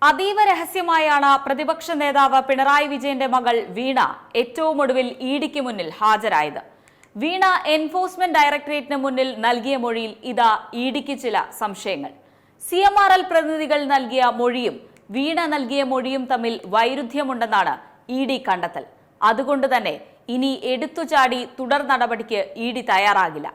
അതീവ രഹസ്യമായാണ് പ്രതിപക്ഷ നേതാവ് പിണറായി വിജയന്റെ മകൾ വീണ ഏറ്റവും ഒടുവിൽ ഇഡിക്ക് മുന്നിൽ ഹാജരായത്. വീണ എൻഫോഴ്സ്മെന്റ് ഡയറക്ടറേറ്റിന് മുന്നിൽ നൽകിയ മൊഴിയിൽ ഇതാ ഇഡിക്ക് ചില സംശയങ്ങൾ. CMRL പ്രതിനിധികൾ നൽകിയ മൊഴിയും വീണ നൽകിയ മൊഴിയും തമ്മിൽ വൈരുദ്ധ്യമുണ്ടെന്നാണ് ഇഡി കണ്ടെത്തൽ. അതുകൊണ്ട് തന്നെ ഇനി എടുത്തുചാടി തുടർ നടപടിക്ക് ഇഡി തയ്യാറാകില്ല.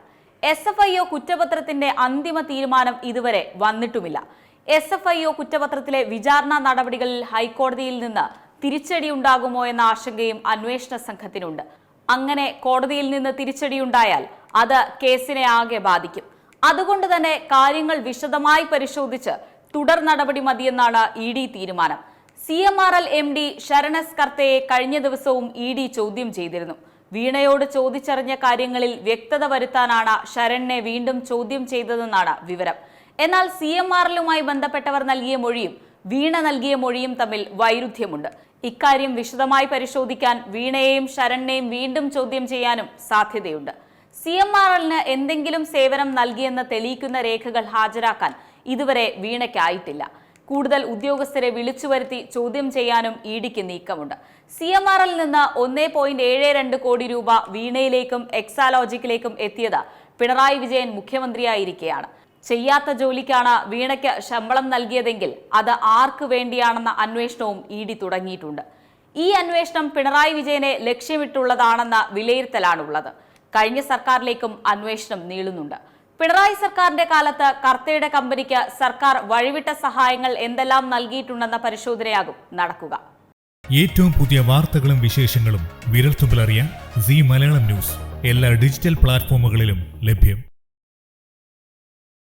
SFIO കുറ്റപത്രത്തിന്റെ അന്തിമ തീരുമാനം ഇതുവരെ വന്നിട്ടുമില്ല. SFIO കുറ്റപത്രത്തിലെ വിചാരണ നടപടികളിൽ ഹൈക്കോടതിയിൽ നിന്ന് തിരിച്ചടിയുണ്ടാകുമോ എന്ന ആശങ്കയും അന്വേഷണ സംഘത്തിനുണ്ട്. അങ്ങനെ കോടതിയിൽ നിന്ന് തിരിച്ചടിയുണ്ടായാൽ അത് കേസിനെ ആകെ ബാധിക്കും. അതുകൊണ്ട് തന്നെ കാര്യങ്ങൾ വിശദമായി പരിശോധിച്ച് തുടർ നടപടി മതിയെന്നാണ് ഇഡി തീരുമാനം. CMRL MD ശരണസ് കർത്തയെ കഴിഞ്ഞ ദിവസവും ഇഡി ചോദ്യം ചെയ്തിരുന്നു. വീണയോട് ചോദിച്ചറിഞ്ഞ കാര്യങ്ങളിൽ വ്യക്തത വരുത്താനാണ് ശരണിനെ വീണ്ടും ചോദ്യം ചെയ്തതെന്നാണ് വിവരം. എന്നാൽ CMRLുമായി ബന്ധപ്പെട്ടവർ നൽകിയ മൊഴിയും വീണ നൽകിയ മൊഴിയും തമ്മിൽ വൈരുദ്ധ്യമുണ്ട്. ഇക്കാര്യം വിശദമായി പരിശോധിക്കാൻ വീണയെയും ശരണിനെയും വീണ്ടും ചോദ്യം ചെയ്യാനും സാധ്യതയുണ്ട്. CMRLന് എന്തെങ്കിലും സേവനം നൽകിയെന്ന് തെളിയിക്കുന്ന രേഖകൾ ഹാജരാക്കാൻ ഇതുവരെ വീണയ്ക്കായിട്ടില്ല. കൂടുതൽ ഉദ്യോഗസ്ഥരെ വിളിച്ചു വരുത്തി ചോദ്യം ചെയ്യാനും ഇഡിക്ക് നീക്കമുണ്ട്. CMRL നിന്ന് 1.72 കോടി രൂപ വീണയിലേക്കും എക്സാലോജിക്കിലേക്കും എത്തിയത് പിണറായി വിജയൻ മുഖ്യമന്ത്രിയായിരിക്കെയാണ്. ചെയ്യാത്ത ജോലിക്കാണ് വീണയ്ക്ക് ശമ്പളം നൽകിയതെങ്കിൽ അത് ആർക്ക് വേണ്ടിയാണെന്ന അന്വേഷണവും ഇഡി തുടങ്ങിയിട്ടുണ്ട്. ഈ അന്വേഷണം പിണറായി വിജയനെ ലക്ഷ്യമിട്ടുള്ളതാണെന്ന വിലയിരുത്തലാണുള്ളത്. കഴിഞ്ഞ സർക്കാരിലേക്കും അന്വേഷണം നീളുന്നുണ്ട്. പിണറായി സർക്കാരിന്റെ കാലത്ത് കർത്തയുടെ കമ്പനിക്ക് സർക്കാർ വഴിവിട്ട സഹായങ്ങൾ എന്തെല്ലാം നൽകിയിട്ടുണ്ടെന്ന പരിശോധനയാകും നടക്കുക. ഏറ്റവും പുതിയ വാർത്തകളും വിശേഷങ്ങളും വിരൽത്തുമ്പിലറിയാൻ സീ മലയാളം ന്യൂസ് എല്ലാ ഡിജിറ്റൽ പ്ലാറ്റ്ഫോമുകളിലും ലഭ്യം.